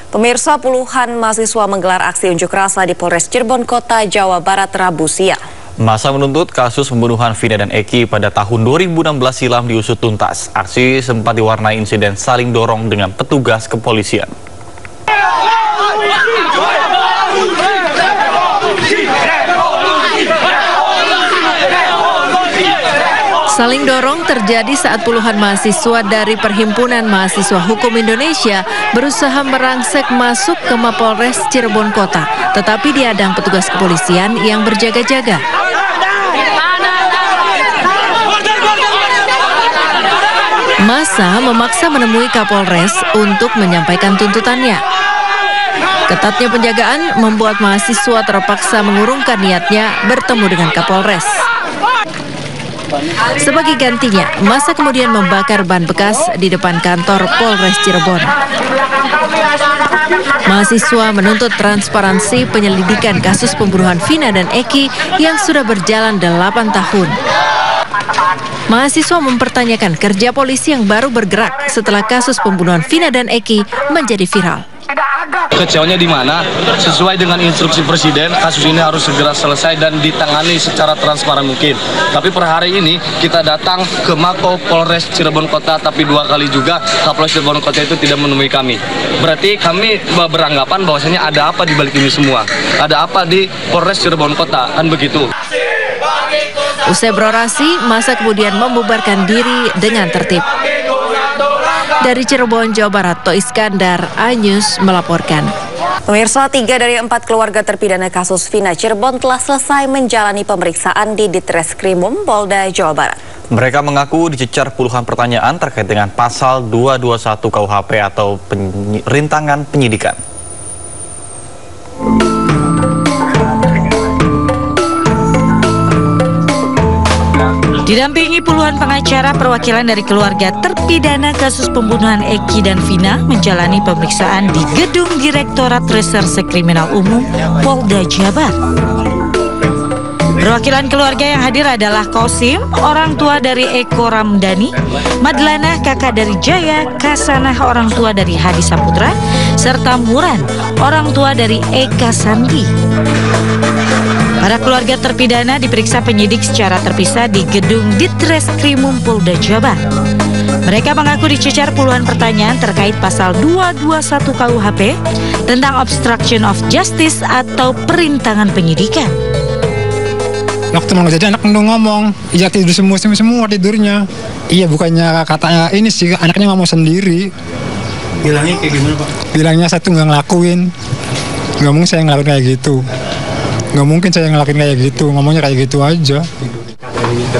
Pemirsa, puluhan mahasiswa menggelar aksi unjuk rasa di Polres Cirebon Kota, Jawa Barat Rabu siang. Masa menuntut kasus pembunuhan Vina dan Eki pada tahun 2016 silam diusut tuntas. Aksi sempat diwarnai insiden saling dorong dengan petugas kepolisian. Saling dorong terjadi saat puluhan mahasiswa dari Perhimpunan Mahasiswa Hukum Indonesia berusaha merangsek masuk ke Mapolres Cirebon Kota, tetapi dihadang petugas kepolisian yang berjaga-jaga. Massa memaksa menemui Kapolres untuk menyampaikan tuntutannya. Ketatnya penjagaan membuat mahasiswa terpaksa mengurungkan niatnya bertemu dengan Kapolres. Sebagai gantinya, massa kemudian membakar ban bekas di depan kantor Polres Cirebon. Mahasiswa menuntut transparansi penyelidikan kasus pembunuhan Vina dan Eki yang sudah berjalan 8 tahun. Mahasiswa mempertanyakan kerja polisi yang baru bergerak setelah kasus pembunuhan Vina dan Eki menjadi viral. Kecewanya di mana? Sesuai dengan instruksi Presiden, kasus ini harus segera selesai dan ditangani secara transparan mungkin. Tapi per hari ini kita datang ke Mako Polres Cirebon Kota, tapi 2 kali juga Kapolres Cirebon Kota itu tidak menemui kami. Berarti kami beranggapan bahwasanya ada apa di balik ini semua? Ada apa di Polres Cirebon Kota? Kan begitu. Usai berorasi, massa kemudian membubarkan diri dengan tertib. Dari Cirebon, Jawa Barat, To Iskandar, iNews melaporkan. Pemirsa, 3 dari 4 keluarga terpidana kasus Vina Cirebon telah selesai menjalani pemeriksaan di Ditreskrimum Polda Jawa Barat. Mereka mengaku dicecar puluhan pertanyaan terkait dengan pasal 221 KUHP atau rintangan penyidikan. Didampingi puluhan pengacara, perwakilan dari keluarga terpidana kasus pembunuhan Eki dan Vina menjalani pemeriksaan di Gedung Direktorat Reserse Kriminal Umum Polda Jabar. Perwakilan keluarga yang hadir adalah Kosim, orang tua dari Eko Ramdhani, Madlana, kakak dari Jaya, Kasanah, orang tua dari Hadi Saputra, serta Muran, orang tua dari Eka Sandi. Para keluarga terpidana diperiksa penyidik secara terpisah di Gedung Ditreskrimum Polda Jabar. Mereka mengaku dicecar puluhan pertanyaan terkait pasal 221 KUHP tentang obstruction of justice atau perintangan penyidikan. Waktu mau jadi anak ngomong, iya tidur semua tidurnya. Iya, bukannya katanya ini sih anaknya ngomong sendiri. Bilangnya kayak gimana, Pak? Bilangnya satu nggak ngelakuin. Nggak mungkin saya ngelakuin kayak gitu. Nggak mungkin saya ngelakuin kayak gitu, ngomongnya kayak gitu aja.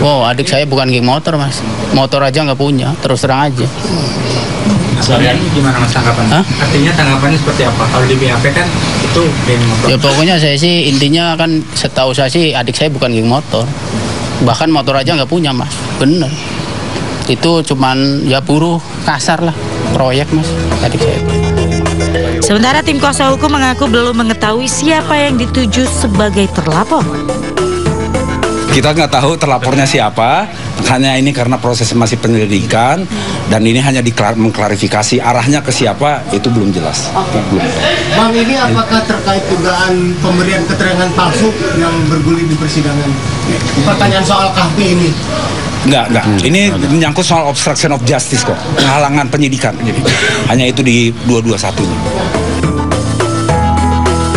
Oh, adik saya bukan geng motor, Mas. Motor aja nggak punya, terus terang aja. Artinya gimana Mas tanggapannya? Artinya tanggapannya seperti apa? Kalau di BAP kan itu geng motor. Ya pokoknya saya sih intinya kan setahu saya sih adik saya bukan geng motor. Bahkan motor aja nggak punya, Mas. Bener. Itu cuman ya buruh kasar lah, proyek, Mas, adik saya. Sementara tim kuasa hukum mengaku belum mengetahui siapa yang dituju sebagai terlapor. Kita nggak tahu terlapornya siapa, hanya ini karena proses masih penyelidikan dan ini hanya mengklarifikasi arahnya ke siapa itu belum jelas. Belum. Bang, ini apakah terkait dugaan pemberian keterangan palsu yang bergulir di persidangan? Pertanyaan soal KHP ini. Enggak. Ini menyangkut soal obstruction of justice kok, penghalangan penyidikan. Jadi hanya itu di 221-nya.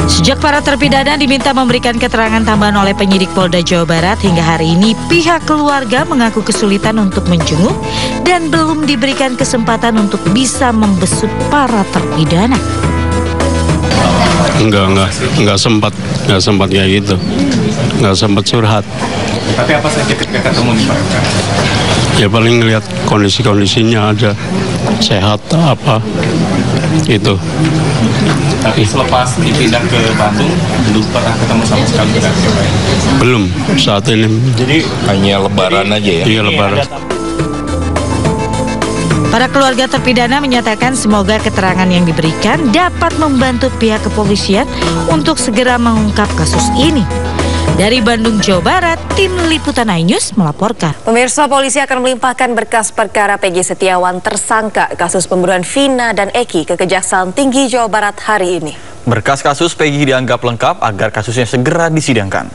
Sejak para terpidana diminta memberikan keterangan tambahan oleh penyidik Polda Jawa Barat, hingga hari ini pihak keluarga mengaku kesulitan untuk menjenguk dan belum diberikan kesempatan untuk bisa membesuk para terpidana. Enggak sempat kayak gitu. Enggak sempat curhat. Tapi apa saja ketika ketemu nih, Pak? Ya paling ngelihat kondisinya aja sehat apa itu. Tapi selepas dipindah ke Bandung belum pernah ketemu sama sekali dengan siapa? Belum saat ini. Jadi hanya lebaran aja ya? Iya, lebaran. Para keluarga terpidana menyatakan semoga keterangan yang diberikan dapat membantu pihak kepolisian untuk segera mengungkap kasus ini. Dari Bandung, Jawa Barat, Tim Liputan iNews melaporkan. Pemirsa, polisi akan melimpahkan berkas perkara Peggy Setiawan tersangka kasus pembunuhan Vina dan Eki ke Kejaksaan Tinggi Jawa Barat hari ini. Berkas kasus Peggy dianggap lengkap agar kasusnya segera disidangkan.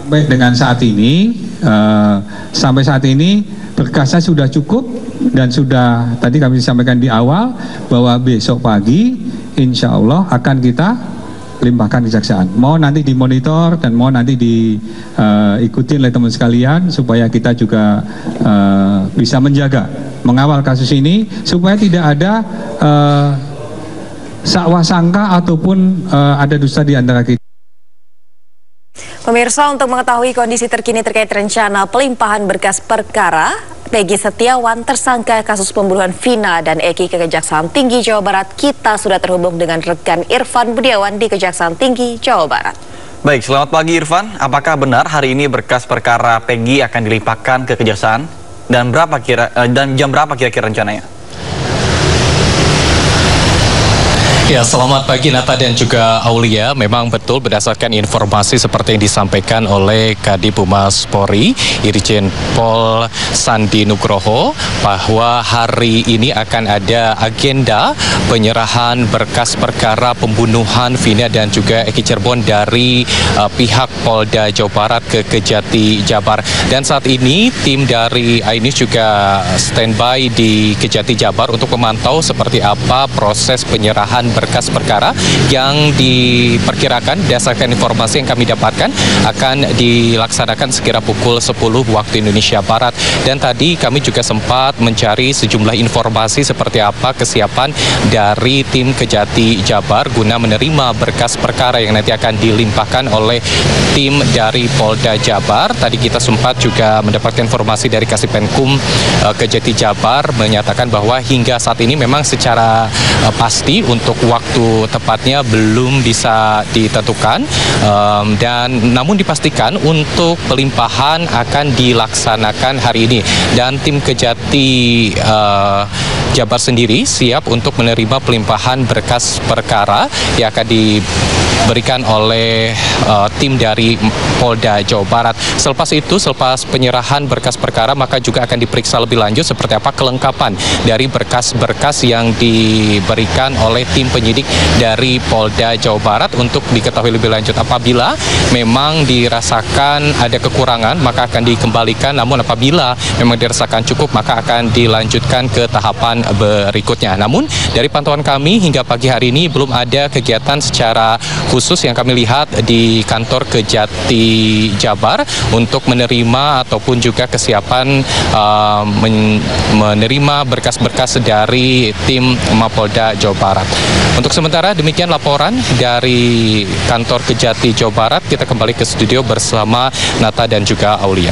Baik, dengan saat ini, sampai saat ini berkasnya sudah cukup dan sudah tadi kami sampaikan di awal bahwa besok pagi insya Allah akan kita limpahkan kejaksaan. Mohon nanti dimonitor dan mohon nanti diikuti oleh teman sekalian supaya kita juga bisa menjaga, mengawal kasus ini supaya tidak ada sakwa sangka ataupun ada dusta di antara kita. Pemirsa, untuk mengetahui kondisi terkini terkait rencana pelimpahan berkas perkara Peggy Setiawan tersangka kasus pembunuhan Vina dan Eki ke Kejaksaan Tinggi Jawa Barat, kita sudah terhubung dengan rekan Irfan Budiawan di Kejaksaan Tinggi Jawa Barat. Baik, selamat pagi Irfan. Apakah benar hari ini berkas perkara Peggy akan dilimpahkan ke Kejaksaan dan jam berapa kira-kira rencananya? Ya, selamat pagi Nata dan juga Aulia. Memang betul berdasarkan informasi seperti yang disampaikan oleh Kadif Humas Polri, Irjen Pol Sandi Nugroho, bahwa hari ini akan ada agenda penyerahan berkas perkara pembunuhan Vina dan juga Eki Cirebon dari pihak Polda Jawa Barat ke Kejati Jabar. Dan saat ini tim dari iNews juga standby di Kejati Jabar untuk memantau seperti apa proses penyerahan berkas perkara yang diperkirakan berdasarkan informasi yang kami dapatkan akan dilaksanakan sekira pukul 10 waktu Indonesia Barat. Dan tadi kami juga sempat mencari sejumlah informasi seperti apa kesiapan dari tim Kejati Jabar guna menerima berkas perkara yang nanti akan dilimpahkan oleh tim dari Polda Jabar. Tadi kita sempat juga mendapatkan informasi dari Kasipenkum Kejati Jabar menyatakan bahwa hingga saat ini memang secara pasti untuk waktu tepatnya belum bisa ditentukan, dan namun dipastikan untuk pelimpahan akan dilaksanakan hari ini. Dan tim Kejati Jabar sendiri siap untuk menerima pelimpahan berkas perkara yang akan diberikan oleh tim dari Polda Jawa Barat. Selepas itu, selepas penyerahan berkas perkara, maka juga akan diperiksa lebih lanjut seperti apa kelengkapan dari berkas-berkas yang diberikan oleh tim penyidik dari Polda Jawa Barat untuk diketahui lebih lanjut. Apabila memang dirasakan ada kekurangan, maka akan dikembalikan. Namun apabila memang dirasakan cukup, maka akan dilanjutkan ke tahapan berikutnya. Namun dari pantauan kami hingga pagi hari ini belum ada kegiatan secara khusus yang kami lihat di kantor Kejati Jabar untuk menerima ataupun juga kesiapan menerima berkas-berkas dari tim Mapolda Jawa Barat. Untuk sementara demikian laporan dari kantor Kejati Jawa Barat. Kita kembali ke studio bersama Nata dan juga Aulia.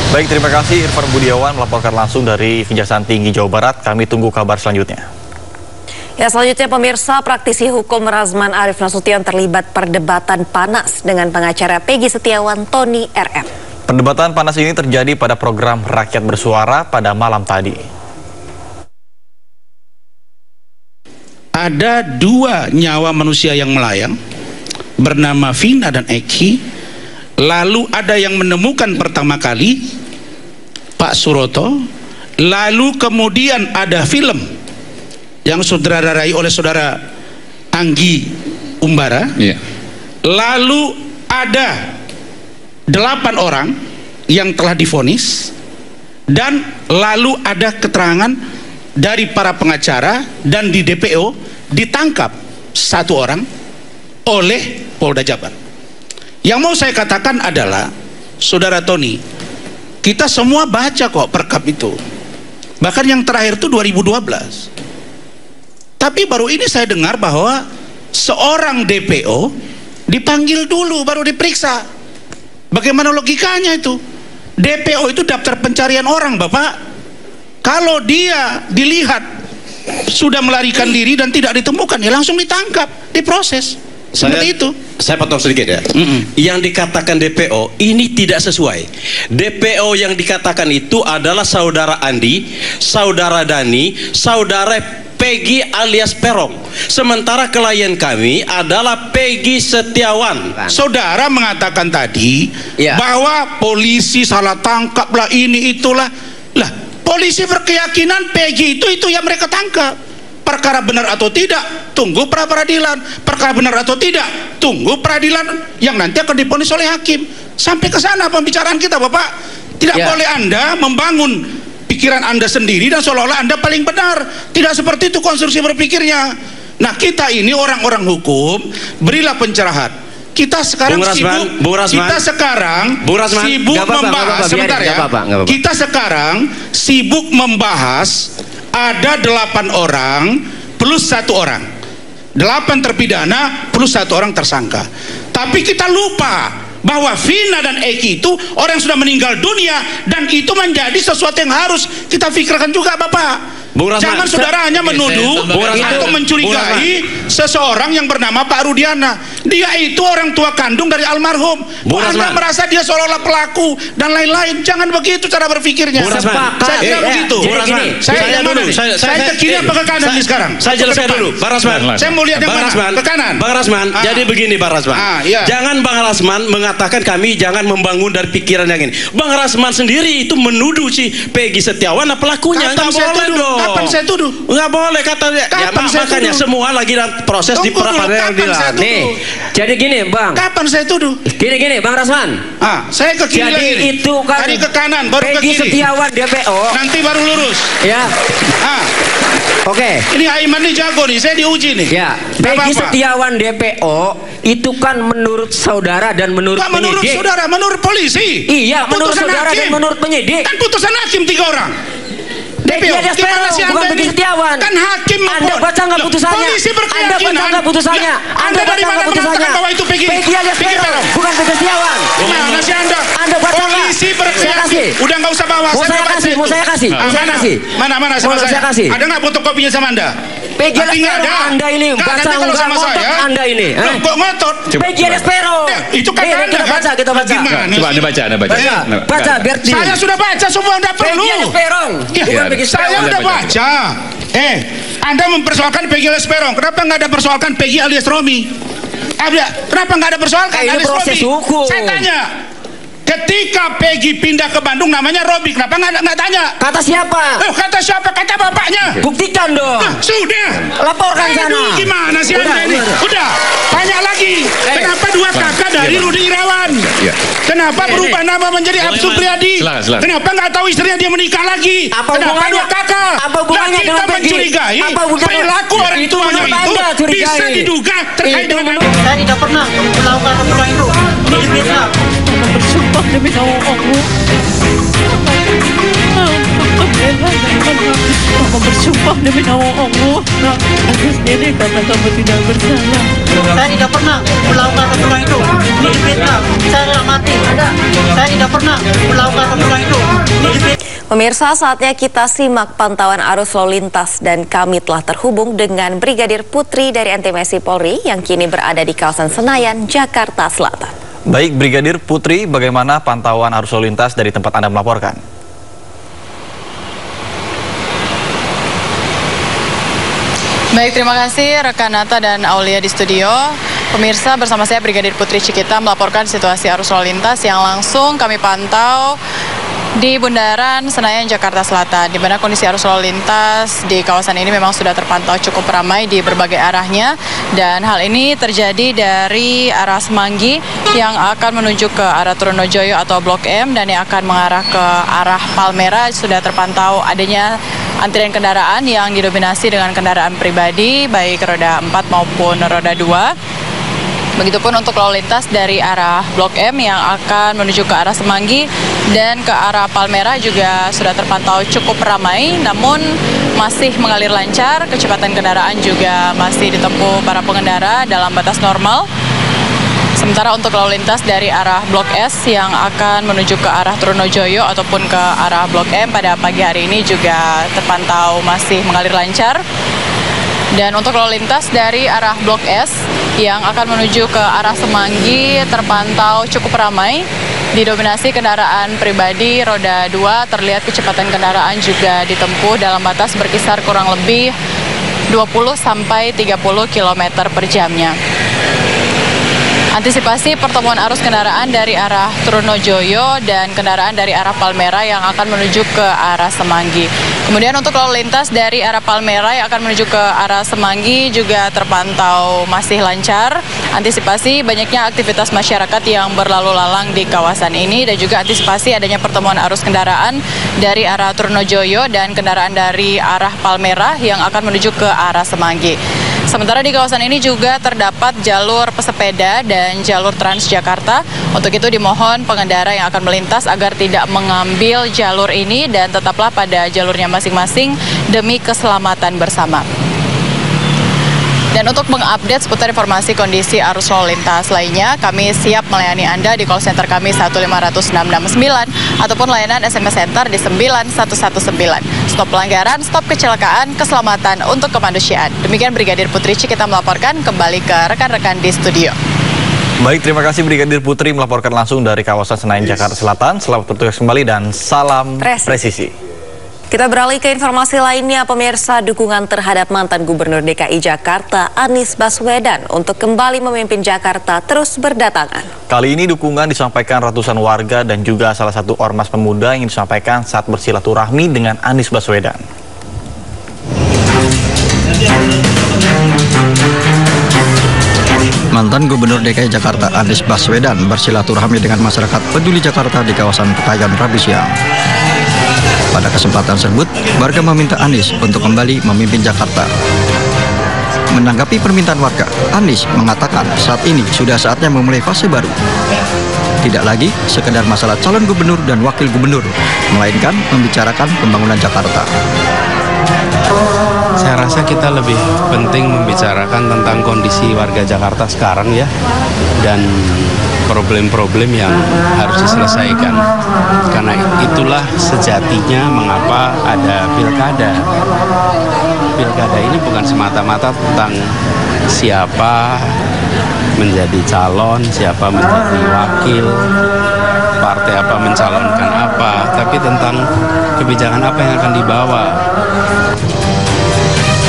Baik, terima kasih Irfan Budiawan melaporkan langsung dari Kejaksaan Tinggi Jawa Barat. Kami tunggu kabar selanjutnya. Ya, selanjutnya pemirsa, praktisi hukum Razman Arif Nasution terlibat perdebatan panas dengan pengacara Peggy Setiawan, Tony RM. Perdebatan panas ini terjadi pada program Rakyat Bersuara pada malam tadi. Ada 2 nyawa manusia yang melayang bernama Vina dan Eki. Lalu ada yang menemukan pertama kali Pak Suroto. Lalu kemudian ada film yang sutradarai oleh saudara Anggi Umbara. Lalu ada 8 orang yang telah divonis. Dan lalu ada keterangan dari para pengacara, dan di DPO ditangkap 1 orang oleh Polda Jabar. Yang mau saya katakan adalah, saudara Tony, kita semua baca kok perkap itu, bahkan yang terakhir itu 2012. Tapi baru ini saya dengar bahwa seorang DPO dipanggil dulu baru diperiksa. Bagaimana logikanya itu? DPO itu daftar pencarian orang, Bapak. Kalau dia dilihat sudah melarikan diri dan tidak ditemukan, ya langsung ditangkap, diproses. Seperti itu. Saya potong sedikit ya. Yang dikatakan DPO ini tidak sesuai. DPO yang dikatakan itu adalah saudara Andi, saudara Dani, saudara Peggy alias Peron. Sementara klien kami adalah Peggy Setiawan. Saudara mengatakan tadi bahwa polisi salah tangkap lah, ini itulah. Lah, polisi berkeyakinan Peggy itu yang mereka tangkap. Perkara benar atau tidak, tunggu pra peradilan. Perkara benar atau tidak, tunggu peradilan yang nanti akan divonis oleh hakim. Sampai ke sana pembicaraan kita, Bapak. Tidak boleh Anda membangun pikiran Anda sendiri dan seolah-olah Anda paling benar. Tidak seperti itu konstruksi berpikirnya. Nah, kita ini orang-orang hukum, berilah pencerahan. Kita sekarang sibuk membahas sebentar ya. Kita sekarang sibuk membahas ada 8 orang plus 1 orang. 8 terpidana plus 1 orang tersangka. Tapi kita lupa bahwa Vina dan Eki itu orang yang sudah meninggal dunia, dan itu menjadi sesuatu yang harus kita pikirkan juga, Bapak. Jangan saudara hanya menuduh atau mencurigai seseorang yang bernama Pak Rudiana. Dia itu orang tua kandung dari almarhum. Anda merasa dia seolah-olah pelaku dan lain-lain. Jangan begitu cara berpikirnya. Saya tidak begitu. Saya ke kiri apa ke kanan nih sekarang? Saya jelaskan dulu, Bang Rasman. Saya mau lihat yang mana? Ke kanan. Bang Rasman, jadi begini Bang Rasman. Jangan Bang Rasman mengatakan kami jangan membangun dari pikiran yang ini. Bang Rasman sendiri itu menuduh si Peggy Setiawan pelakunya. Nggak boleh dong. Kapan saya tuduh? Nggak boleh katanya. Ya, makanya semua lagi dalam proses di peradilan. Nih, jadi gini Bang. Kapan saya tuduh? Gini Bang Rasman. Saya ke kiri lagi. Jadi itu kan tadi ke kanan, baru ke Peggy kiri. Setiawan DPO. Nanti baru lurus. Ya. Oke. Ini Aiman nih jago nih, saya diuji nih. Ya. Peggy Setiawan DPO itu kan menurut saudara dan menurut penyidik. Menurut saudara, menurut polisi. Iya, menurut saudara dan menurut penyidik. Kan putusan hakim 3 orang. Peggy alias Peron, bukan Peggy Setiawan. Kan hakim Anda baca nggak putusannya? Polisi berkeyakinan. Anda baca nggak putusannya? Anda dari mana mengatakan bahwa itu Peggy alias Peron, bukan Peggy Setiawan. Mana sih Anda? Anda baca nggak? Polisi berkeyakinan. Udah nggak usah bawa. Mau saya kasih. Mana sama saya? Ada nggak fotokopinya sama Anda? Peggy alias Peron, Anda ini baca nggak ngotot Anda ini? Kok ngotot? Peggy alias Peron. Itu kan Anda kan? Kita baca. Coba Anda baca. Baca biar saya sudah baca semua, Anda perlu. Peggy alias Peron, bukan Peggy Setiawan. Saya udah baca. Anda mempersoalkan Peggy alias Peron. Kenapa nggak ada persoalkan Peggy alias Romi? Kenapa nggak ada persoalkan alias proses Romi? hukum. Saya tanya. Ketika Peggy pindah ke Bandung namanya Robi, kenapa nggak tanya? Kata siapa? Kata siapa? Kata bapaknya. Buktikan dong. Sudah. Laporkan sana. Gimana sih Anda ini? Udah. Tanya lagi. Kenapa 2 kakak dari Rudi Irawan? Kenapa berubah nama menjadi Absu Priadi? Kenapa nggak tahu istrinya dia menikah lagi? Kenapa 2 kakak? Apa hubungannya dengan Peggy? Mencurigai perilaku orang tuanya itu bisa diduga terkait dengan. Saya tidak pernah melakukan perbuatan itu. Ini fitnah. Bersumpah demi nama Allah. Aku bersumpah demi nama Allah. Aku sendiri kata kamu tidak bersalah. Saya tidak pernah melakukan perbuatan itu. Ini fitnah. Saya tidak mati. Saya tidak pernah melakukan perbuatan itu. Pemirsa, saatnya kita simak pantauan arus lalu lintas dan kami telah terhubung dengan Brigadir Putri dari NTMSI Polri yang kini berada di kawasan Senayan, Jakarta Selatan. Baik, Brigadir Putri, bagaimana pantauan arus lalu lintas dari tempat Anda melaporkan? Baik, terima kasih rekan Nata dan Aulia di studio. Pemirsa, bersama saya Brigadir Putri Cikita melaporkan situasi arus lalu lintas yang langsung kami pantau di Bundaran Senayan, Jakarta Selatan, di mana kondisi arus lalu lintas di kawasan ini memang sudah terpantau cukup ramai di berbagai arahnya, dan hal ini terjadi dari arah Semanggi yang akan menuju ke arah Trunojoyo atau Blok M, dan yang akan mengarah ke arah Palmera sudah terpantau adanya antrian kendaraan yang didominasi dengan kendaraan pribadi baik roda 4 maupun roda 2. Begitupun untuk lalu lintas dari arah Blok M yang akan menuju ke arah Semanggi dan ke arah Palmera juga sudah terpantau cukup ramai, namun masih mengalir lancar. Kecepatan kendaraan juga masih ditempuh para pengendara dalam batas normal. Sementara untuk lalu lintas dari arah Blok S yang akan menuju ke arah Trunojoyo ataupun ke arah Blok M pada pagi hari ini juga terpantau masih mengalir lancar. Dan untuk lalu lintas dari arah Blok S yang akan menuju ke arah Semanggi terpantau cukup ramai, didominasi kendaraan pribadi roda 2, terlihat kecepatan kendaraan juga ditempuh dalam batas berkisar kurang lebih sampai 30 km per jamnya. Antisipasi pertemuan arus kendaraan dari arah Trunojoyo dan kendaraan dari arah Palmerah yang akan menuju ke arah Semanggi. Kemudian untuk lalu lintas dari arah Palmerah yang akan menuju ke arah Semanggi juga terpantau masih lancar. Antisipasi banyaknya aktivitas masyarakat yang berlalu lalang di kawasan ini dan juga antisipasi adanya pertemuan arus kendaraan dari arah Trunojoyo dan kendaraan dari arah Palmerah yang akan menuju ke arah Semanggi. Sementara di kawasan ini juga terdapat jalur pesepeda dan jalur Transjakarta. Untuk itu dimohon pengendara yang akan melintas agar tidak mengambil jalur ini dan tetaplah pada jalurnya masing-masing demi keselamatan bersama. Dan untuk mengupdate seputar informasi kondisi arus lalu lintas lainnya, kami siap melayani Anda di call center kami 1506669 ataupun layanan SMS Center di 9119. Stop pelanggaran, stop kecelakaan, keselamatan untuk kemanusiaan. Demikian Brigadir Putri Cikita melaporkan, kembali ke rekan-rekan di studio. Baik, terima kasih Brigadir Putri melaporkan langsung dari kawasan Senayan, Jakarta Selatan. Selamat bertugas kembali dan salam presisi. Kita beralih ke informasi lainnya, pemirsa. Dukungan terhadap mantan Gubernur DKI Jakarta Anies Baswedan untuk kembali memimpin Jakarta terus berdatangan. Kali ini dukungan disampaikan ratusan warga dan juga salah satu ormas pemuda yang disampaikan saat bersilaturahmi dengan Anies Baswedan. Mantan Gubernur DKI Jakarta Anies Baswedan bersilaturahmi dengan masyarakat peduli Jakarta di kawasan Pekayon Rabu siang. Pada kesempatan tersebut, warga meminta Anies untuk kembali memimpin Jakarta. Menanggapi permintaan warga, Anies mengatakan saat ini sudah saatnya memulai fase baru. Tidak lagi sekedar masalah calon gubernur dan wakil gubernur, melainkan membicarakan pembangunan Jakarta. Saya rasa kita lebih penting membicarakan tentang kondisi warga Jakarta sekarang ya, dan problem-problem yang harus diselesaikan. Karena itulah sejatinya mengapa ada pilkada. Pilkada ini bukan semata-mata tentang siapa menjadi calon, siapa menjadi wakil, partai apa mencalonkan apa, tapi tentang kebijakan apa yang akan dibawa.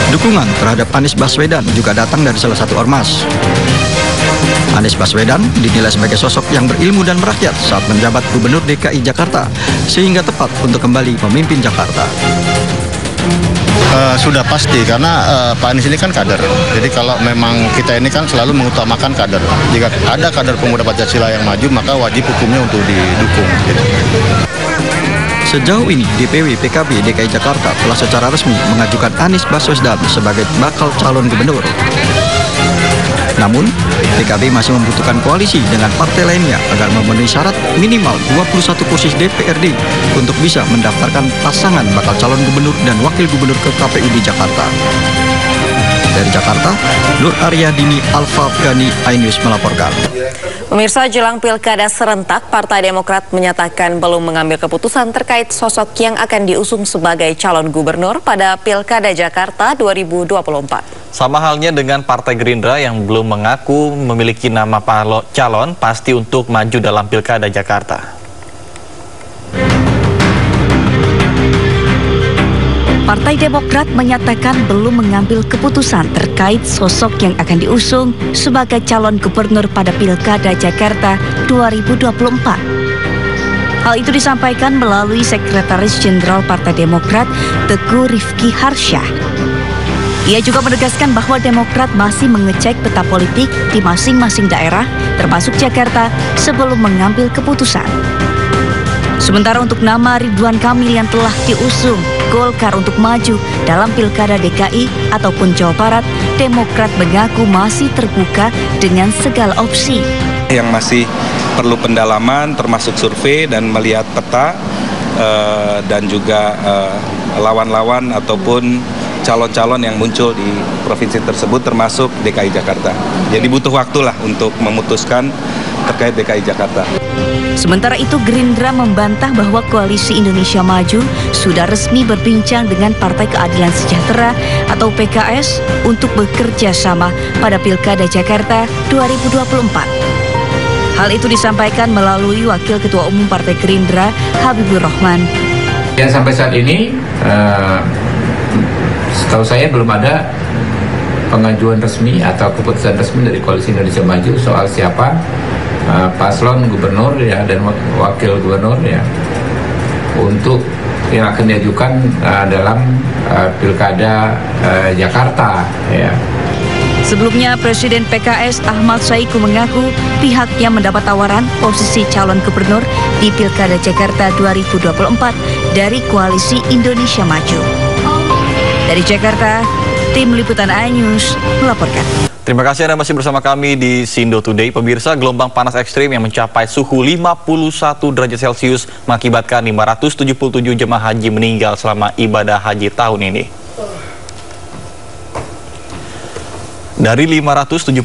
Dukungan terhadap Anies Baswedan juga datang dari salah satu ormas. Anies Baswedan dinilai sebagai sosok yang berilmu dan merakyat saat menjabat Gubernur DKI Jakarta, sehingga tepat untuk kembali memimpin Jakarta. Sudah pasti, karena Pak Anies ini kan kader. Jadi kalau memang kita ini kan selalu mengutamakan kader. Jika ada kader pemuda Pancasila yang maju, maka wajib hukumnya untuk didukung. Sejauh ini, DPW PKB DKI Jakarta telah secara resmi mengajukan Anies Baswedan sebagai bakal calon gubernur. Namun, PKB masih membutuhkan koalisi dengan partai lainnya agar memenuhi syarat minimal 21 kursi DPRD untuk bisa mendaftarkan pasangan bakal calon gubernur dan wakil gubernur ke KPU di Jakarta. Dari Jakarta, Nur Aryadini Alfa-Gani iNews melaporkan. Pemirsa, jelang pilkada serentak, Partai Demokrat menyatakan belum mengambil keputusan terkait sosok yang akan diusung sebagai calon gubernur pada pilkada Jakarta 2024. Sama halnya dengan Partai Gerindra yang belum mengaku memiliki nama calon pasti untuk maju dalam pilkada Jakarta. Partai Demokrat menyatakan belum mengambil keputusan terkait sosok yang akan diusung sebagai calon gubernur pada Pilkada Jakarta 2024. Hal itu disampaikan melalui Sekretaris Jenderal Partai Demokrat, Teguh Rifki Harsyah. Ia juga menegaskan bahwa Demokrat masih mengecek peta politik di masing-masing daerah, termasuk Jakarta, sebelum mengambil keputusan. Sementara untuk nama Ridwan Kamil yang telah diusung Golkar untuk maju dalam Pilkada DKI ataupun Jawa Barat, Demokrat mengaku masih terbuka dengan segala opsi. Yang masih perlu pendalaman termasuk survei dan melihat peta dan juga lawan-lawan ataupun calon-calon yang muncul di provinsi tersebut termasuk DKI Jakarta. Jadi butuh waktulah untuk memutuskan terkait DKI Jakarta. Sementara itu, Gerindra membantah bahwa Koalisi Indonesia Maju sudah resmi berbincang dengan Partai Keadilan Sejahtera atau PKS untuk bekerja sama pada Pilkada Jakarta 2024. Hal itu disampaikan melalui Wakil Ketua Umum Partai Gerindra, Habibur Rahman. Yang sampai saat ini, setahu saya belum ada pengajuan resmi atau keputusan resmi dari Koalisi Indonesia Maju soal siapa paslon gubernur ya dan wakil gubernur ya untuk yang akan diajukan dalam Pilkada Jakarta ya. Sebelumnya, Presiden PKS Ahmad Saiku mengaku pihaknya mendapat tawaran posisi calon gubernur di Pilkada Jakarta 2024 dari Koalisi Indonesia Maju. Dari Jakarta, Tim Liputan iNews melaporkan. Terima kasih Anda masih bersama kami di Sindo Today. Pemirsa, gelombang panas ekstrim yang mencapai suhu 51 derajat Celcius mengakibatkan 577 jemaah haji meninggal selama ibadah haji tahun ini. Dari 577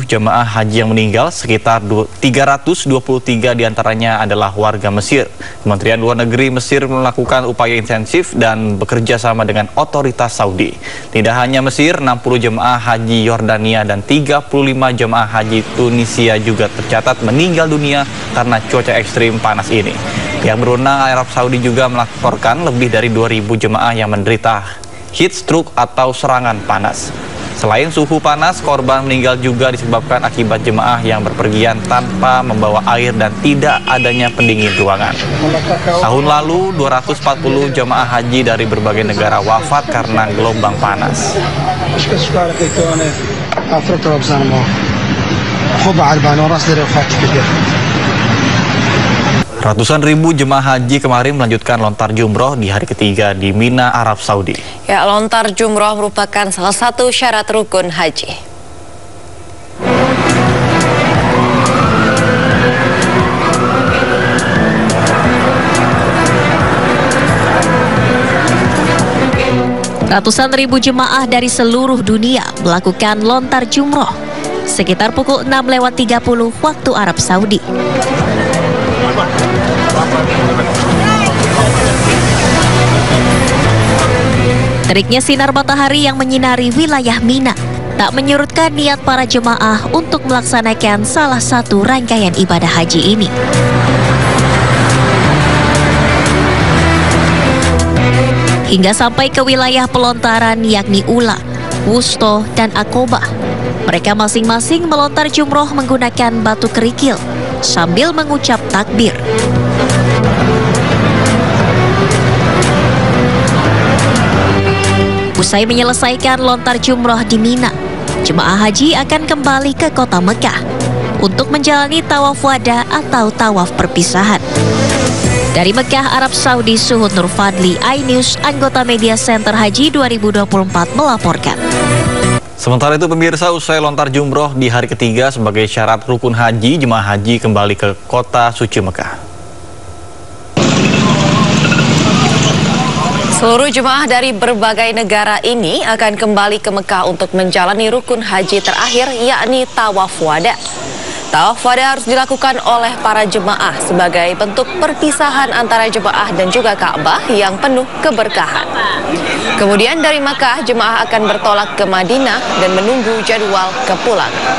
jemaah haji yang meninggal, sekitar 323 diantaranya adalah warga Mesir. Kementerian Luar Negeri Mesir melakukan upaya intensif dan bekerja sama dengan otoritas Saudi. Tidak hanya Mesir, 60 jemaah haji Yordania dan 35 jemaah haji Tunisia juga tercatat meninggal dunia karena cuaca ekstrim panas ini. Yang berwenang Arab Saudi juga melaporkan lebih dari 2.000 jemaah yang menderita heat stroke atau serangan panas. Selain suhu panas, korban meninggal juga disebabkan akibat jemaah yang berpergian tanpa membawa air dan tidak adanya pendingin ruangan. Tahun lalu, 240 jemaah haji dari berbagai negara wafat karena gelombang panas. Ratusan ribu jemaah haji kemarin melanjutkan lontar jumroh di hari ketiga di Mina, Arab Saudi. Ya, lontar jumroh merupakan salah satu syarat rukun haji. Ratusan ribu jemaah dari seluruh dunia melakukan lontar jumroh sekitar pukul 6:30 waktu Arab Saudi. Teriknya sinar matahari yang menyinari wilayah Mina tak menyurutkan niat para jemaah untuk melaksanakan salah satu rangkaian ibadah haji ini. Hingga sampai ke wilayah pelontaran yakni Ula, Wusto, dan Aqobah. Mereka masing-masing melontar jumroh menggunakan batu kerikil sambil mengucap takbir. Usai menyelesaikan lontar jumroh di Mina, jemaah haji akan kembali ke kota Mekah untuk menjalani tawaf wada atau tawaf perpisahan. Dari Mekah, Arab Saudi, Suhud Nur Fadli, iNews, anggota Media Center Haji 2024 melaporkan. Sementara itu pemirsa, usai lontar jumroh di hari ketiga sebagai syarat rukun haji, jemaah haji kembali ke kota suci Mekah. Seluruh jemaah dari berbagai negara ini akan kembali ke Mekah untuk menjalani rukun haji terakhir yakni tawaf wada. Tawaf wada harus dilakukan oleh para jemaah sebagai bentuk perpisahan antara jemaah dan juga Ka'bah yang penuh keberkahan. Kemudian dari Makkah, jemaah akan bertolak ke Madinah dan menunggu jadwal kepulangan.